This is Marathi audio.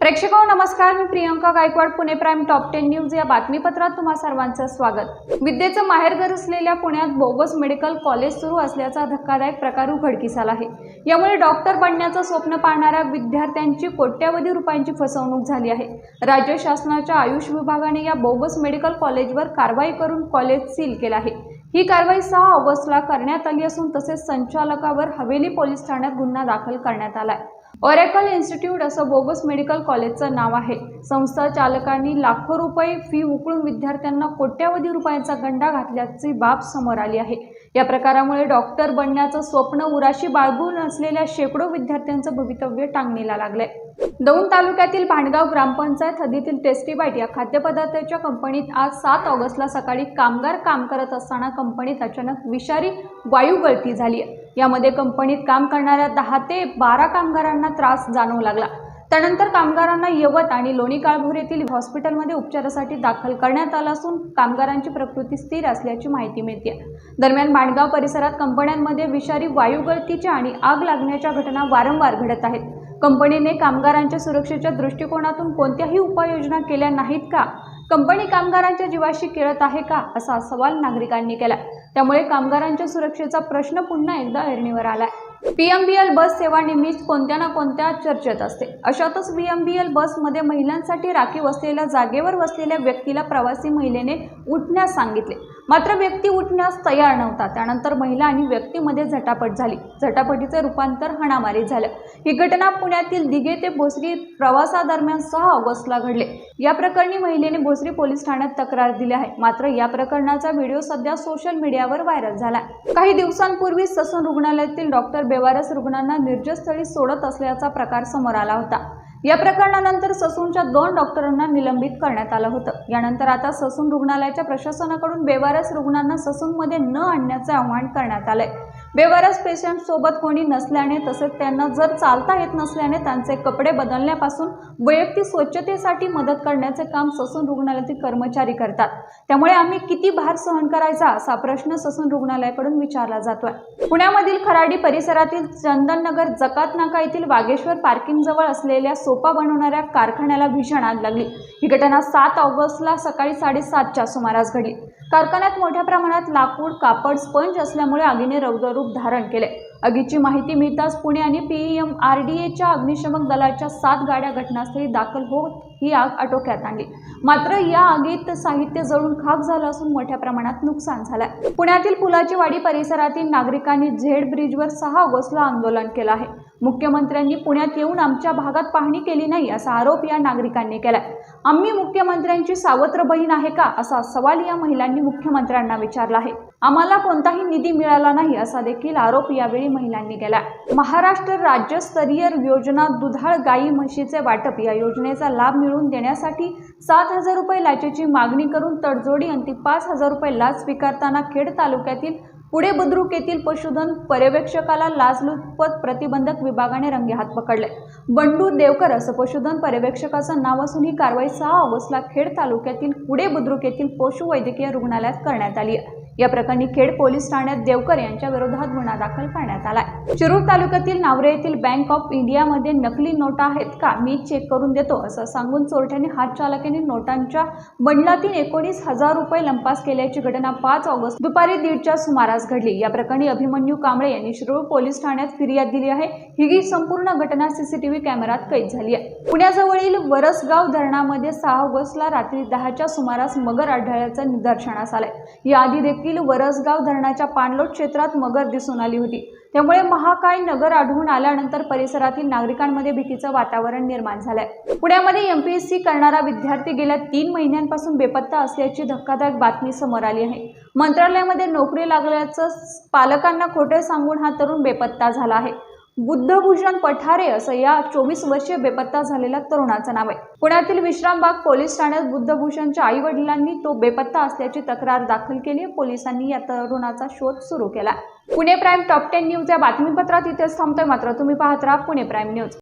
प्रेक्षकांनो नमस्कार, मी Priyanka Gaikwad. Pune prime top 10 news या बातमीपत्रात तुम्हा सर्वांचं स्वागत. विद्येचं माहेरघर असलेल्या पुण्यात बोगस मेडिकल कॉलेज सुरू असल्याचा धक्कादायक प्रकार उघडकीस आला आहे. यामुळे डॉक्टर बनण्याचं स्वप्न पाहणाऱ्या विद्यार्थ्यांची कोट्यवधी रुपयांची फसवणूक झाली आहे. राज्य शासनाच्या आयुष विभागाने या बोगस मेडिकल कॉलेजवर कारवाई करून कॉलेज सील केलं आहे. ही कारवाई 6 ऑगस्टला करण्यात आली असून तसेच संचालकावर हवेली पोलीस ठाण्यात गुन्हा दाखल करण्यात आलाय. ऑरेकल इन्स्टिट्यूट असं बोगस मेडिकल कॉलेजचं नाव आहे. संस्था चालकांनी लाखो रुपये फी उकळून विद्यार्थ्यांना कोट्यवधी रुपयांचा गंडा घातल्याची बाब समोर आली आहे. या प्रकारामुळे डॉक्टर बनण्याचं स्वप्न उराशी बाळगून असलेल्या शेकडो विद्यार्थ्यांचं भवितव्य टांगणीला लागलंय. दौंड तालुक्यातील भांडगाव ग्रामपंचायत हद्दीतील टेस्टी बाईट या खाद्यपदार्थाच्या कंपनीत आज 7 ऑगस्टला सकाळी कामगार काम करत असताना कंपनीत अचानक विषारी वायू गळती झाली आहे. यामध्ये कंपनीत काम करणाऱ्या 10 ते 12 कामगारांना त्रास जाणवू लागला. त्यानंतर कामगारांना यवत आणि लोणी काळभोर येथील हॉस्पिटलमध्ये उपचारासाठी दाखल करण्यात आलं असून कामगारांची प्रकृती स्थिर असल्याची माहिती मिळते. दरम्यान भांडगाव परिसरात कंपन्यांमध्ये विषारी वायू गळतीच्या आणि आग लागण्याच्या घटना वारंवार घडत आहेत. कंपनीने कामगारांच्या सुरक्षेच्या दृष्टिकोनातून कोणत्याही उपाययोजना केल्या नाहीत का? कंपनी कामगारांच्या जीवाशी खेळत आहे का, असा सवाल नागरिकांनी केला. त्यामुळे कामगारांच्या सुरक्षेचा प्रश्न पुन्हा एकदा ऐरणीवर आलाय. पीएमबीएल बस सेवा नेहमीच कोणत्या ना कोणत्या चर्चेत असते. अशातच पीएमबीएल बसमध्ये महिलांसाठी राखीव असलेल्या जागेवर बसलेल्या व्यक्तीला प्रवासी महिलेने उठण्यास सांगितले. मात्र व्यक्ती उठण्यास तयार नव्हता. त्यानंतर महिला आणि व्यक्तीमध्ये झटापट झाली. झटापटीचे रूपांतर हाणामारीत झालं. ही घटना पुण्यातील दिघे ते भोसरी प्रवासादरम्यान 6 ऑगस्टला घडले. या प्रकरणी महिलेने भोसरी पोलीस ठाण्यात तक्रार दिली आहे. मात्र या प्रकरणाचा व्हिडिओ सध्या सोशल मीडियावर व्हायरल झाला. काही दिवसांपूर्वी ससून रुग्णालयातील डॉक्टर बेवारस रुग्णांना निर्जस्थळी सोडत असल्याचा प्रकार समोर आला होता. या प्रकरणानंतर ससूनच्या 2 डॉक्टरांना निलंबित करण्यात आलं होतं. यानंतर आता ससून रुग्णालयाच्या प्रशासनाकडून बेवारस रुग्णांना ससूनमध्ये न आणण्याचे आवाहन करण्यात आलंय. बेवारस पेशंट सोबत कोणी नसल्याने तसेच त्यांना जर चालता येत नसल्याने त्यांचे कपडे बदलण्यापासून वैयक्तिक स्वच्छतेसाठी मदत करण्याचे काम ससून रुग्णालयातील कर्मचारी करतात. त्यामुळे आम्ही किती भार सहन करायचा, असा प्रश्न ससून रुग्णालयाकडून विचारला जातोय. पुण्यामधील खराडी परिसरातील चंदननगर जकात नाका येथील वागेश्वर पार्किंग जवळ असलेल्या सोपा बनवणाऱ्या कारखान्याला भीषण आग लागली. ही घटना 7 ऑगस्टला सकाळी 7:30च्या सुमारास घडली. कारखान्यात मोठ्या प्रमाणात लाकूड, कापड, स्पंज असल्यामुळे आगीने रौद्ररूप धारण केले. आगीची माहिती मिळताच पुणे आणि PMRDAच्या अग्निशमन दलाच्या 7 गाड्या घटनास्थळी दाखल होत ही आग आटोक्यात आणली. मात्र या आगीत साहित्य जळून खाक झालं असून मोठ्या प्रमाणात नुकसान झालंय. पुण्यातील पुलाची वाडी परिसरातील नागरिकांनी झेड ब्रिजवर 6 ऑगस्टला आंदोलन केलं आहे. मुख्यमंत्र्यांनी पुण्यात येऊन आमच्या भागात पाहणी केली नाही, असा आरोप या नागरिकांनी केलाय. आम्ही मुख्यमंत्र्यांची सावत्र बहीण आहे का, असा सवाल या महिलांनी मुख्यमंत्र्यांना विचारला आहे. आम्हाला कोणताही निधी मिळाला नाही, असा देखील आरोप यावेळी महिलांनी केला. महाराष्ट्र राज्यस्तरीय योजना दुधाळ गाई म्हशीचे वाटप या योजनेचा लाभ मिळवून देण्यासाठी 7,000 रुपये लाचेची मागणी करून तडजोडी अंती 5,000 रुपये लाच स्वीकारताना खेड तालुक्यातील पुढे बुद्रुक येथील पशुधन पर्यवेक्षकाला लाचलुचपत प्रतिबंधक विभागाने रंगेहात पकडले. बंडू देवकर असं पशुधन पर्यवेक्षकाचं नाव असून ही कारवाई 6 ऑगस्टला खेड तालुक्यातील पुढे बुद्रुक येथील पशुवैद्यकीय रुग्णालयात करण्यात आली आहे. या प्रकरणी खेड पोलीस ठाण्यात देवकर यांच्या विरोधात गुन्हा दाखल करण्यात आलाय. शिरूर तालुक्यातील नावरे येथील बँक ऑफ इंडियामध्ये नकली नोटा आहेत का, मी चेक करून देतो, असं सांगून चोरट्याने हात चालकाने नोटांच्या बंडलातील 19,000 रुपये लंपास केल्याची घटना 5 ऑगस्ट दुपारी 1:30च्या सुमारास घडली. या प्रकरणी अभिमन्यू कांबळे यांनी शिरूर पोलीस ठाण्यात फिर्याद दिली आहे. ही संपूर्ण घटना CCTV कॅमेऱ्यात कैद झाली आहे. पुण्याजवळील वरसगाव धरणामध्ये 6 ऑगस्टला रात्री 10च्या सुमारास मगर आढळल्याचं निदर्शनास आलंय. याआधी वरसगाव धरणाच्या पाणलोट क्षेत्रात मगर दिसून आली होती. त्यामुळे महाकाय नगर आढळून आल्यानंतर परिसरातील नागरिकांमध्ये भीतीचं वातावरण निर्माण झालंय. पुण्यामध्ये MPSC करणारा विद्यार्थी गेल्या 3 महिन्यांपासून बेपत्ता असल्याची धक्कादायक बातमी समोर आली आहे. मंत्रालयामध्ये नोकरी लागल्याचं पालकांना खोटे सांगून हा तरुण बेपत्ता झाला आहे. बुद्धभूषण पठारे असं या 24 वर्षीय बेपत्ता झालेल्या तरुणाचं नाव आहे. पुण्यातील विश्रामबाग पोलीस ठाण्यात बुद्धभूषणच्या आई वडिलांनी तो बेपत्ता असल्याची तक्रार दाखल केली. पोलिसांनी या तरुणाचा शोध सुरू केला. पुणे प्राइम टॉप 10 न्यूज या बातमीपत्रात इथेच थांबतोय. मात्र तुम्ही पाहत राहा पुणे प्राइम न्यूज.